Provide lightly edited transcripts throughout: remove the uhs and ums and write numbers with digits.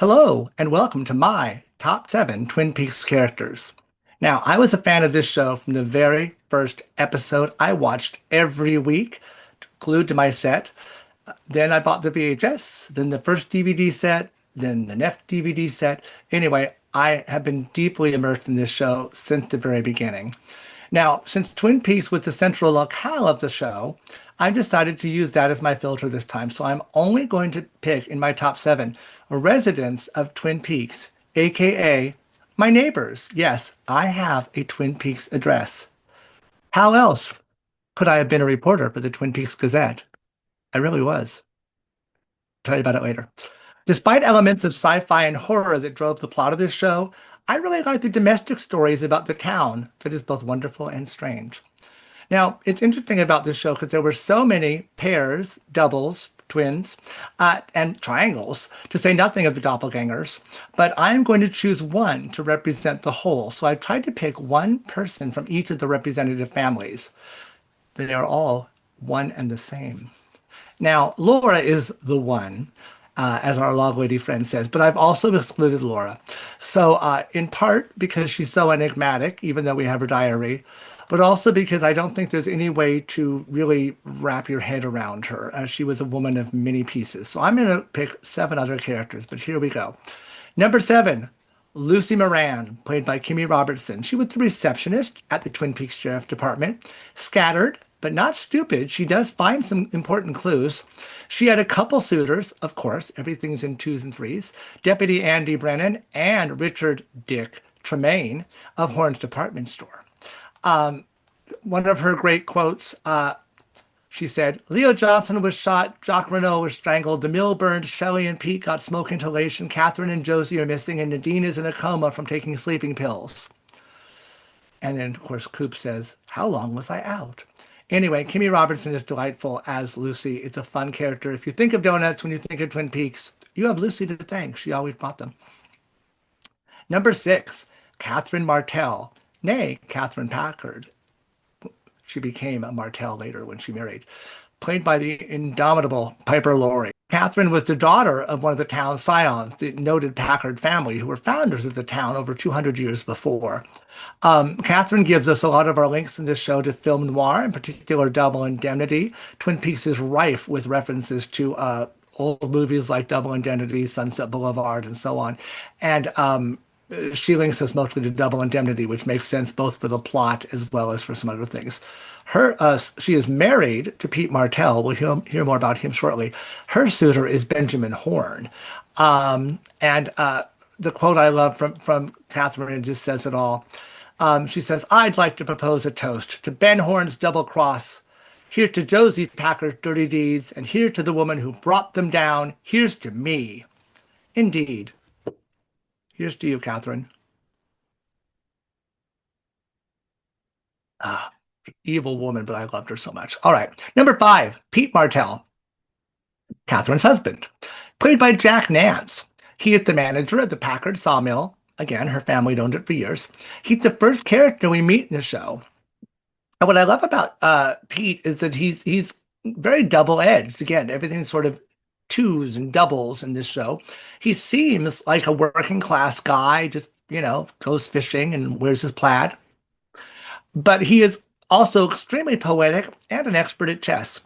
Hello, and welcome to my top 7 Twin Peaks characters. Now, I was a fan of this show from the very first episode. I watched every week, glued to my set. Then I bought the VHS, then the first DVD set, then the next DVD set. Anyway, I have been deeply immersed in this show since the very beginning. Now, since Twin Peaks was the central locale of the show, I decided to use that as my filter this time. So I'm only going to pick in my top 7 residents of Twin Peaks, aka my neighbors. Yes, I have a Twin Peaks address. How else could I have been a reporter for the Twin Peaks Gazette? I really was. Tell you about it later. Despite elements of sci-fi and horror that drove the plot of this show, I really like the domestic stories about the town that is both wonderful and strange. Now, it's interesting about this show because there were so many pairs, doubles, twins, and triangles, to say nothing of the doppelgangers. But I'm going to choose one to represent the whole. So I tried to pick one person from each of the representative families. They are all one and the same. Now, Laura is the one, as our log lady friend says, but I've also excluded Laura. So, in part because she's so enigmatic, even though we have her diary, but also because I don't think there's any way to really wrap your head around her, as she was a woman of many pieces. So I'm going to pick 7 other characters, but here we go. Number 7, Lucy Moran, played by Kimmy Robertson. She was the receptionist at the Twin Peaks Sheriff Department, scattered, but not stupid. She does find some important clues. She had a couple suitors, of course, everything's in twos and threes, Deputy Andy Brennan and Richard Dick Tremaine of Horn's Department Store. One of her great quotes, she said, Leo Johnson was shot, Jacques Renault was strangled, the mill burned, Shelley and Pete got smoke inhalation, Catherine and Josie are missing, and Nadine is in a coma from taking sleeping pills. And then, of course, Coop says, how long was I out? Anyway, Kimmy Robertson is delightful as Lucy. It's a fun character. If you think of donuts when you think of Twin Peaks, you have Lucy to thank. She always bought them. Number 6, Catherine Martell, nay, Catherine Packard. She became a Martell later when she married, played by the indomitable Piper Laurie. Catherine was the daughter of one of the town's scions, the noted Packard family, who were founders of the town over 200 years before. Catherine gives us a lot of our links in this show to film noir, in particular Double Indemnity. Twin Peaks is rife with references to old movies like Double Indemnity, Sunset Boulevard, and so on. And she links us mostly to Double Indemnity, which makes sense both for the plot as well as for some other things. She is married to Pete Martell. We'll hear more about him shortly. Her suitor is Benjamin Horne. The quote I love from Catherine, it just says it all. She says, I'd like to propose a toast to Ben Horne's double cross. Here to Josie Packard's dirty deeds, and here to the woman who brought them down. Here's to me. Indeed. Here's to you, Catherine. Evil woman, but I loved her so much. All right. Number 5, Pete Martell, Catherine's husband, played by Jack Nance. He is the manager of the Packard sawmill. Again, her family owned it for years. He's the first character we meet in the show. And what I love about Pete is that he's very double-edged. Again, everything's sort of twos and doubles in this show. He seems like a working class guy, just, goes fishing and wears his plaid. But he is also extremely poetic and an expert at chess.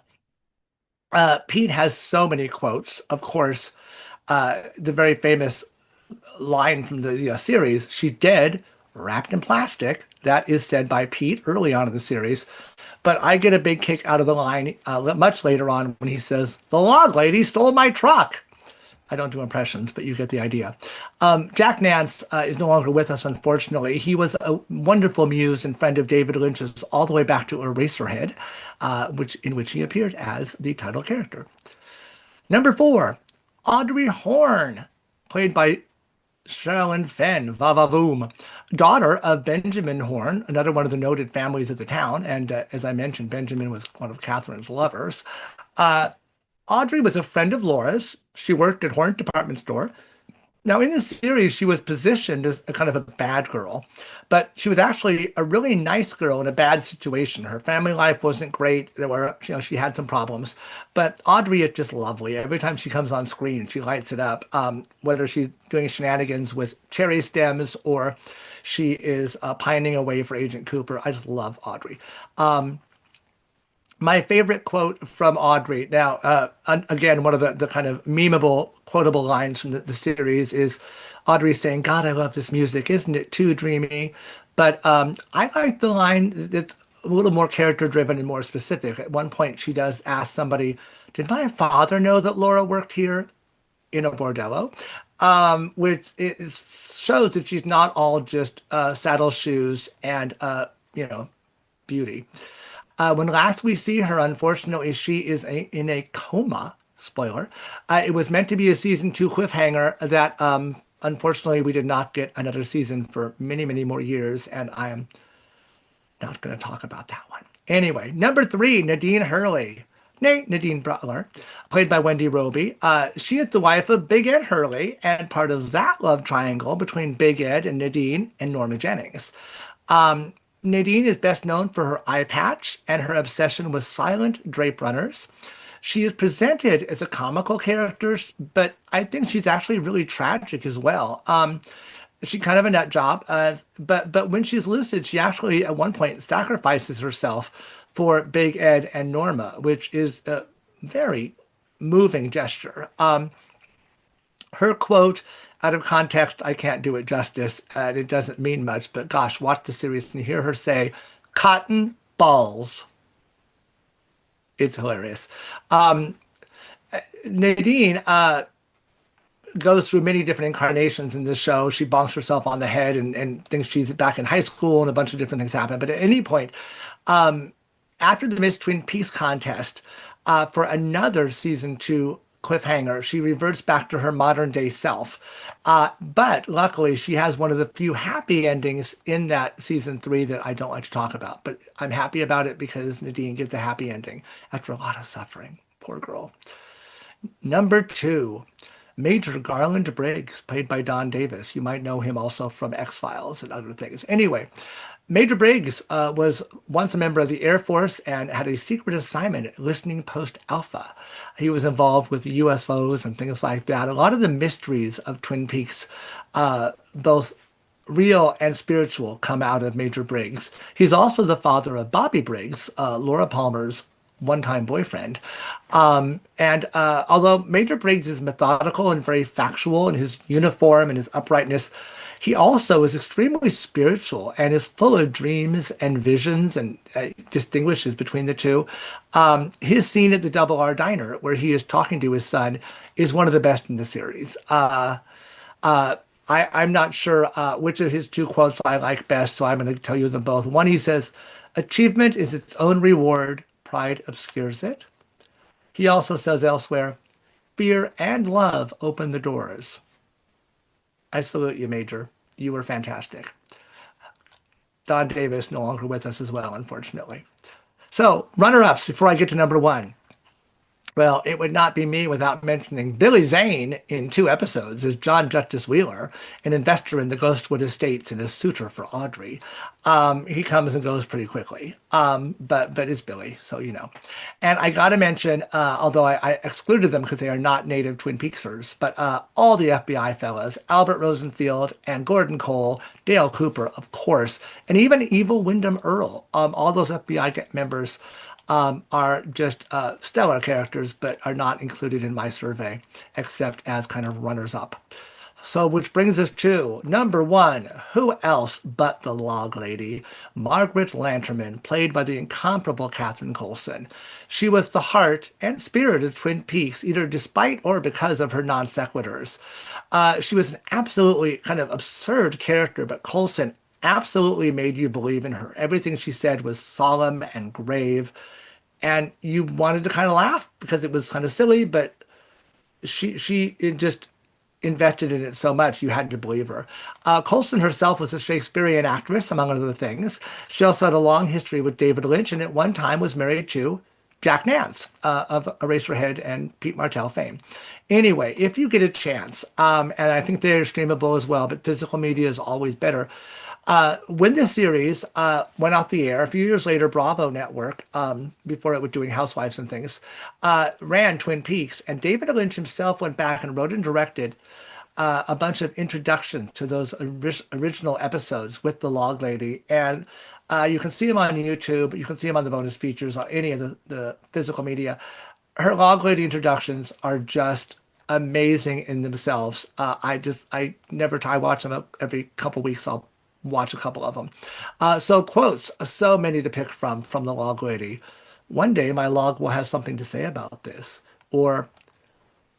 Pete has so many quotes. Of course, the very famous line from the series, she's dead, wrapped in plastic. That is said by Pete early on in the series. But I get a big kick out of the line much later on when he says, the log lady stole my truck. I don't do impressions, but you get the idea. Jack Nance is no longer with us, unfortunately. He was a wonderful muse and friend of David Lynch's all the way back to Eraserhead, in which he appeared as the title character. Number 4, Audrey Horne, played by Sherilyn Fenn, Va-Va-Voom, daughter of Benjamin Horne, another one of the noted families of the town. And as I mentioned, Benjamin was one of Catherine's lovers. Audrey was a friend of Laura's. She worked at Horn's Department Store. Now, in the series, she was positioned as a kind of a bad girl, but she was actually a really nice girl in a bad situation. Her family life wasn't great. There were, she had some problems, but Audrey is just lovely. Every time she comes on screen, she lights it up. Whether she's doing shenanigans with cherry stems or she is pining away for Agent Cooper, I just love Audrey. My favorite quote from Audrey. Now, again, one of the kind of memeable, quotable lines from the series is Audrey saying, "God, I love this music. Isn't it too dreamy?" But I like the line that's a little more character driven and more specific. At one point, she does ask somebody, "Did my father know that Laura worked here in a bordello?" Which it shows that she's not all just saddle shoes and beauty. When last we see her, unfortunately, she is in a coma. Spoiler. It was meant to be a season two cliffhanger that, unfortunately, we did not get another season for many, many more years, and I am not going to talk about that one. Anyway, number three, Nadine Hurley. Nadine Butler, played by Wendy Roby. She is the wife of Big Ed Hurley and part of that love triangle between Big Ed and Nadine and Norma Jennings. Nadine is best known for her eye patch and her obsession with silent drape runners. She is presented as a comical character, but I think she's actually really tragic as well. She's kind of a nut job, but when she's lucid, she actually at one point sacrifices herself for Big Ed and Norma, which is a very moving gesture. Her quote, out of context, I can't do it justice, and it doesn't mean much, but gosh, watch the series and hear her say, "Cotton balls." It's hilarious. Um, Nadine goes through many different incarnations in this show. She bonks herself on the head and thinks she's back in high school, and a bunch of different things happen. But at any point, um, after the Miss Twin Peaks contest, for another season two cliffhanger, she reverts back to her modern day self. But luckily, she has one of the few happy endings in that season three that I don't like to talk about. But I'm happy about it because Nadine gets a happy ending after a lot of suffering. Poor girl. Number two, Major Garland Briggs, played by Don Davis. You might know him also from X-Files and other things. Anyway, Major Briggs was once a member of the Air Force and had a secret assignment at Listening Post Alpha. He was involved with UFOs and things like that. A lot of the mysteries of Twin Peaks, both real and spiritual, come out of Major Briggs. He's also the father of Bobby Briggs, Laura Palmer's one-time boyfriend. And although Major Briggs is methodical and very factual in his uniform and his uprightness, he also is extremely spiritual and is full of dreams and visions and distinguishes between the two. His scene at the Double R Diner, where he is talking to his son, is one of the best in the series. I'm not sure which of his two quotes I like best, so I'm going to tell you them both. One, he says, "Achievement is its own reward, pride obscures it." He also says elsewhere, "Fear and love open the doors." I salute you, Major. You were fantastic. Don Davis no longer with us as well, unfortunately. So, runner-ups before I get to number one. Well, it would not be me without mentioning Billy Zane in two episodes as John Justice Wheeler, an investor in the Ghostwood Estates and a suitor for Audrey. He comes and goes pretty quickly, but it's Billy, so you know. And I got to mention, although I excluded them because they are not native Twin Peaksers, but all the FBI fellas, Albert Rosenfield and Gordon Cole, Dale Cooper, of course, and even Evil Wyndham Earl, all those FBI members are just stellar characters, but are not included in my survey, except as kind of runners-up. So, which brings us to number one. Who else but the Log Lady? Margaret Lanterman, played by the incomparable Catherine Coulson. She was the heart and spirit of Twin Peaks, either despite or because of her non sequiturs. She was an absolutely kind of absurd character, but Coulson absolutely made you believe in her. Everything she said was solemn and grave, and you wanted to kind of laugh because it was kind of silly, but she it just invested in it so much you had to believe her. Coulson herself was a Shakespearean actress, among other things. She also had a long history with David Lynch, and at one time was married to Jack Nance of Eraserhead and Pete Martell fame. Anyway, if you get a chance, and I think they're streamable as well, but physical media is always better. When this series went off the air, a few years later, Bravo Network, before it was doing Housewives and things, ran Twin Peaks, and David Lynch himself went back and wrote and directed a bunch of introduction to those original episodes with the Log Lady. And you can see them on YouTube. You can see them on the bonus features on any of the physical media. Her Log Lady introductions are just amazing in themselves. I never I watch them every couple weeks. I'll watch a couple of them. So quotes, so many to pick from the Log Lady. One day my log will have something to say about this. Or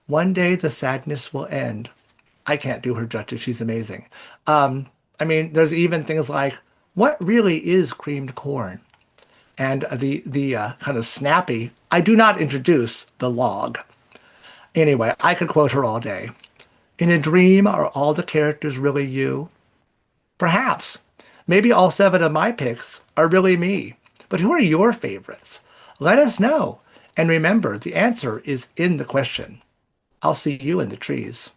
one day the sadness will end. I can't do her justice. She's amazing. I mean, there's even things like, what really is creamed corn? And the kind of snappy, I do not introduce the log. Anyway, I could quote her all day. In a dream, are all the characters really you? Perhaps. Maybe all 7 of my picks are really me. But who are your favorites? Let us know. And remember, the answer is in the question. I'll see you in the trees.